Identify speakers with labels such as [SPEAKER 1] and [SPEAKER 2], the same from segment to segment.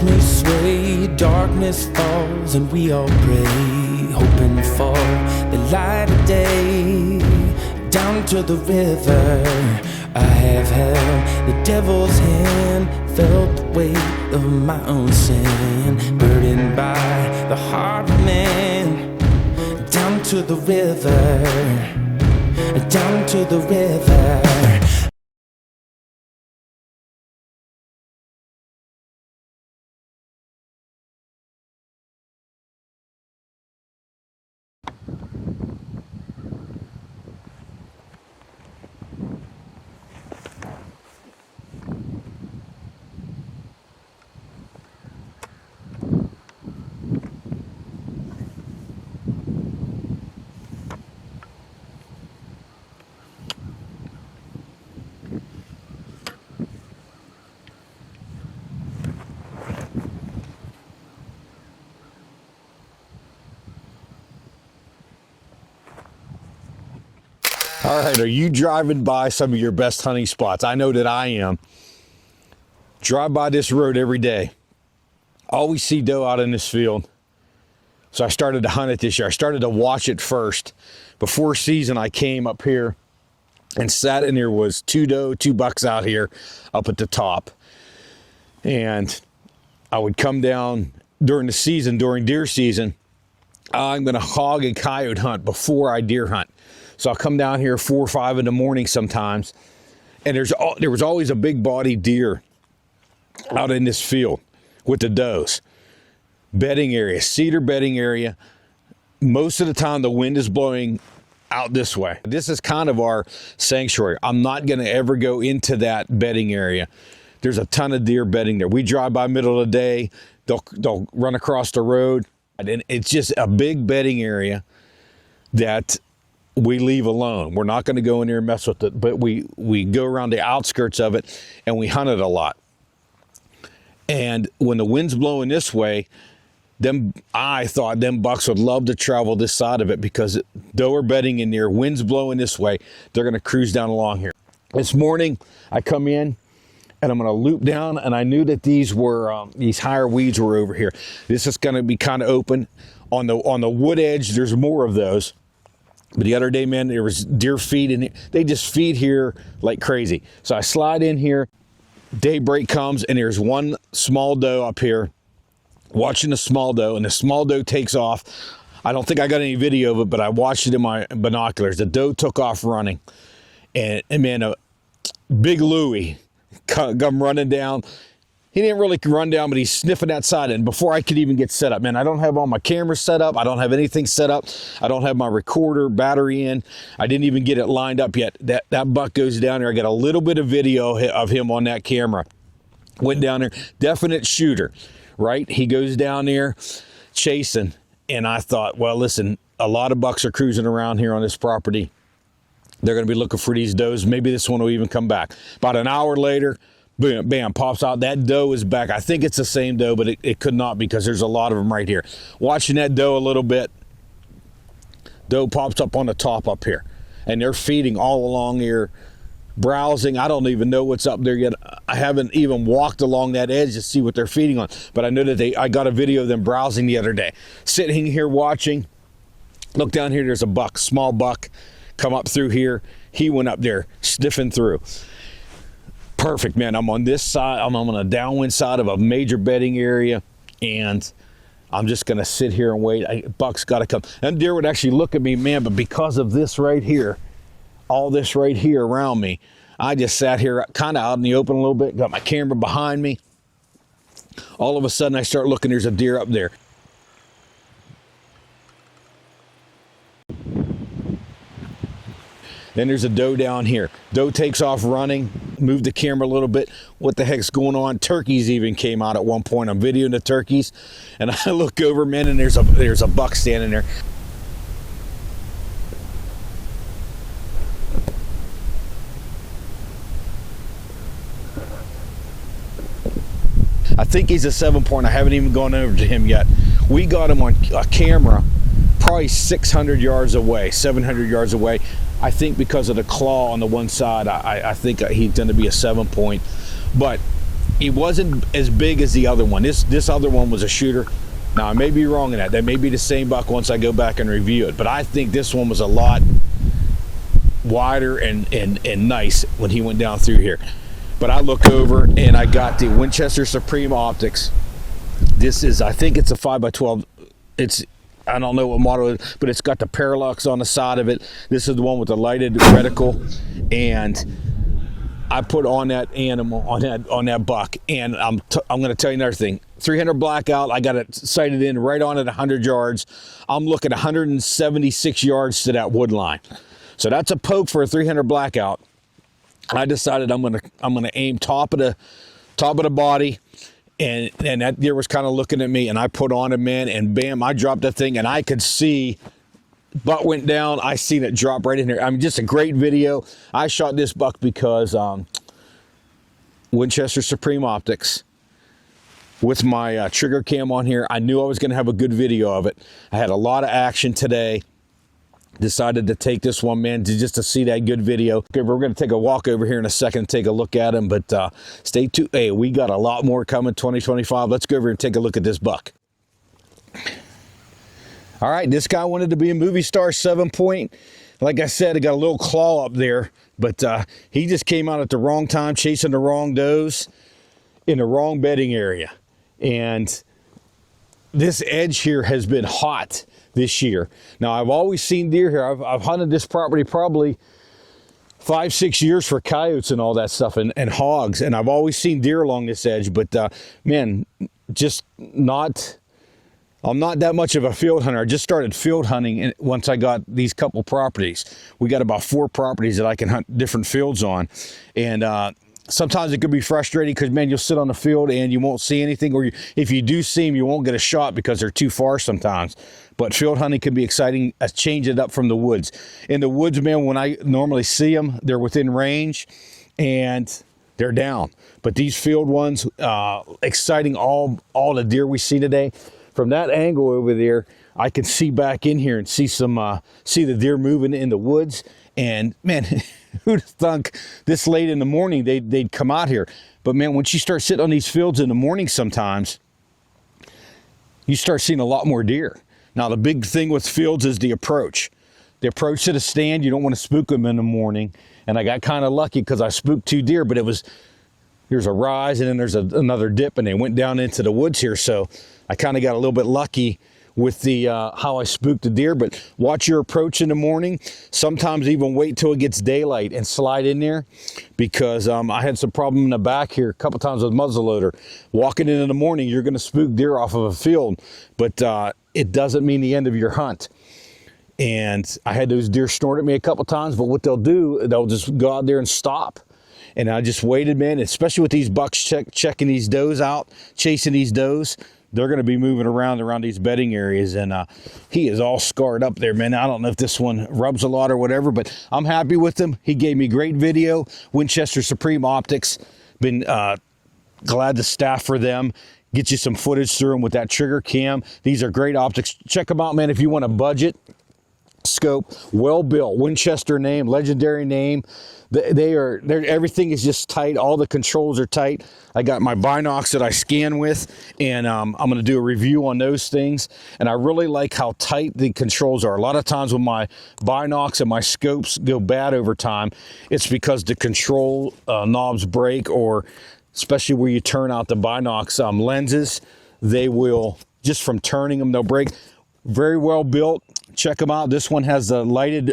[SPEAKER 1] me sway, darkness falls and we all pray, hoping for the light of day. Down to the river I have held the devil's hand, felt the weight of my own sin, burdened by the heart of man. Down to the river, down to the river.
[SPEAKER 2] All right, are you driving by some of your best hunting spots? I know that I am. Drive by this road every day. Always see doe out in this field. So I started to hunt it this year. I started to watch it first. Before season, I came up here and sat, and there was 2 doe, 2 bucks out here up at the top. And I would come down during the season, during deer season. I'm going to hog and coyote hunt before I deer hunt. So I'll come down here 4 or 5 in the morning sometimes, and there was always a big body deer out in this field with the does. Bedding area, cedar bedding area. Most of the time the wind is blowing out this way. This is kind of our sanctuary. I'm not going to ever go into that bedding area. There's a ton of deer bedding there. We drive by middle of the day, they'll run across the road, and it's just a big bedding area that we leave alone. We're not going to go in there and mess with it, but we go around the outskirts of it and we hunt it a lot. And when the wind's blowing this way, I thought them bucks would love to travel this side of it, because though we're bedding in there, wind's blowing this way, they're going to cruise down along here. This morning I come in and I'm going to loop down, and I knew that these higher weeds were over here. This is going to be kind of open on the wood edge. There's more of those. But the other day, man, there was deer feed in here. They just feed here like crazy. So I slide in here, daybreak comes, and there's one small doe up here watching the small doe, and the small doe takes off. I don't think I got any video of it, but I watched it in my binoculars. The doe took off running, and man, a big Louie come running down. He didn't really run down, but he's sniffing that side. And before I could even get set up, man, I don't have all my cameras set up. I don't have anything set up. I don't have my recorder battery in. I didn't even get it lined up yet. That buck goes down there. I got a little bit of video of him on that camera. Went down there, definite shooter, right? He goes down there chasing. And I thought, well, listen, a lot of bucks are cruising around here on this property. They're going to be looking for these does. Maybe this one will even come back. About an hour later, bam, bam, pops out. That doe is back. I think it's the same doe, but it could not, because there's a lot of them right here. Watching that doe a little bit, doe pops up on the top up here, and they're feeding all along here, browsing. I don't even know what's up there yet. I haven't even walked along that edge to see what they're feeding on, but I know that I got a video of them browsing the other day. Sitting here watching, look down here, there's a buck, small buck, come up through here. He went up there, sniffing through. Perfect, man. I'm on this side. I'm on a downwind side of a major bedding area, and I'm just going to sit here and wait. Buck's got to come. And deer would actually look at me, man, but because of this right here, all this right here around me, I just sat here kind of out in the open a little bit, got my camera behind me. All of a sudden, I start looking, there's a deer up there. Then there's a doe down here. Doe takes off running, moved the camera a little bit. What the heck's going on? Turkeys even came out at one point. I'm videoing the turkeys, and I look over, man, and there's a buck standing there. I think he's a 7-point. I haven't even gone over to him yet. We got him on a camera probably 600 yards away, 700 yards away. I think because of the claw on the one side, I think he's going to be a 7-point. But he wasn't as big as the other one. This other one was a shooter. Now, I may be wrong in that. That may be the same buck once I go back and review it. But I think this one was a lot wider and nice when he went down through here. But I look over and I got the Winchester Supreme Optics. This is, I think it's a 5x12. I don't know what model it is, but it's got the parallax on the side of it. This is the one with the lighted reticle. And I put on that animal, on that buck, and I'm going to tell you another thing. 300 blackout, I got it sighted in right on at 100 yards. I'm looking 176 yards to that wood line. So that's a poke for a 300 blackout. I decided I'm gonna aim top of the body, and that deer was kind of looking at me, and I put on him, man, and bam, I dropped that thing, and I could see butt went down. I seen it drop right in there. I mean, just a great video. I shot this buck because Winchester Supreme Optics with my trigger cam on here. I knew I was going to have a good video of it. I had a lot of action today. Decided to take this one, man, just to see that good video. Okay, we're going to take a walk over here in a second and take a look at him, but stay tuned. Hey, we got a lot more coming 2025. Let's go over and take a look at this buck. All right, this guy wanted to be a movie star, 7-point. Like I said, he got a little claw up there, but he just came out at the wrong time, chasing the wrong does in the wrong bedding area. And this edge here has been hot this year. Now, I've always seen deer here. I've hunted this property probably 5-6 years for coyotes and all that stuff, and hogs, and I've always seen deer along this edge, but man, just not... I'm not that much of a field hunter. I just started field hunting once I got these couple properties. We got about 4 properties that I can hunt different fields on. And sometimes it could be frustrating because, man, you'll sit on the field and you won't see anything. Or if you do see them, you won't get a shot because they're too far sometimes. But field hunting can be exciting. Change it up from the woods. In the woods, man, when I normally see them, they're within range and they're down. But these field ones, exciting all the deer we see today. From that angle over there, I can see back in here and see see the deer moving in the woods. And man, who'd have thunk this late in the morning they'd come out here? But man, once you start sitting on these fields in the morning, sometimes you start seeing a lot more deer. Now, the big thing with fields is the approach. The approach to the stand, you don't want to spook them in the morning. And I got kind of lucky because I spooked 2 deer, but there's a rise and then there's another dip, and they went down into the woods here. So I kind of got a little bit lucky with the how I spooked the deer. But watch your approach in the morning. Sometimes even wait till it gets daylight and slide in there, because I had some problem in the back here a couple times with muzzleloader. Walking in the morning, you're going to spook deer off of a field, but it doesn't mean the end of your hunt. And I had those deer snort at me a couple times, but what they'll do, they'll just go out there and stop. And I just waited, man, especially with these bucks checking these does out, chasing these does. They're going to be moving around these bedding areas, and he is all scarred up there, man. I don't know if this one rubs a lot or whatever, but I'm happy with him. He gave me great video. Winchester Supreme Optics, been glad to staff for them. Get you some footage through them with that trigger cam. These are great optics. Check them out, man, if you want a budget scope. Well built, Winchester name, legendary name. They're everything is just tight. All the controls are tight. I got my binocs that I scan with, and I'm going to do a review on those things. And I really like how tight the controls are. A lot of times when my binocs and my scopes go bad over time, it's because the control knobs break, or especially where you turn out the binocs lenses, they will, just from turning them, they'll break. Very well built. Check them out. This one has the lighted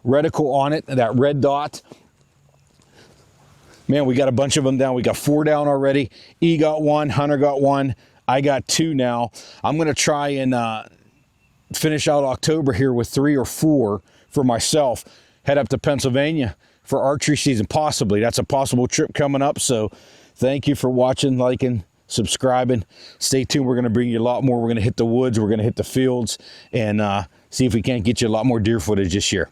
[SPEAKER 2] reticle on it, that red dot. Man, we got a bunch of them down. We got 4 down already. E got 1, Hunter got 1. I got 2 now. I'm going to try and finish out October here with 3 or 4 for myself. Head up to Pennsylvania for archery season, possibly. That's a possible trip coming up. So thank you for watching, liking, subscribing. Stay tuned. We're going to bring you a lot more. We're going to hit the woods. We're going to hit the fields and see if we can't get you a lot more deer footage this year.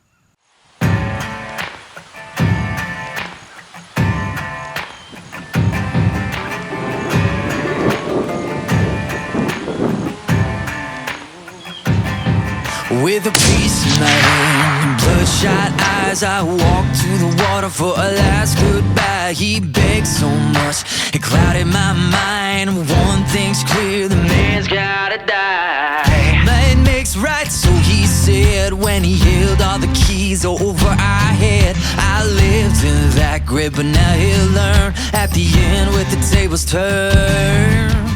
[SPEAKER 1] With a piece in my hand, bloodshot eyes, I walked to the water for a last goodbye. He begged so much, it clouded my mind. One thing's clear, the man's gotta die. Might makes right, so he said, when he held all the keys over our head. I lived in that grip, but now he'll learn at the end with the tables turned.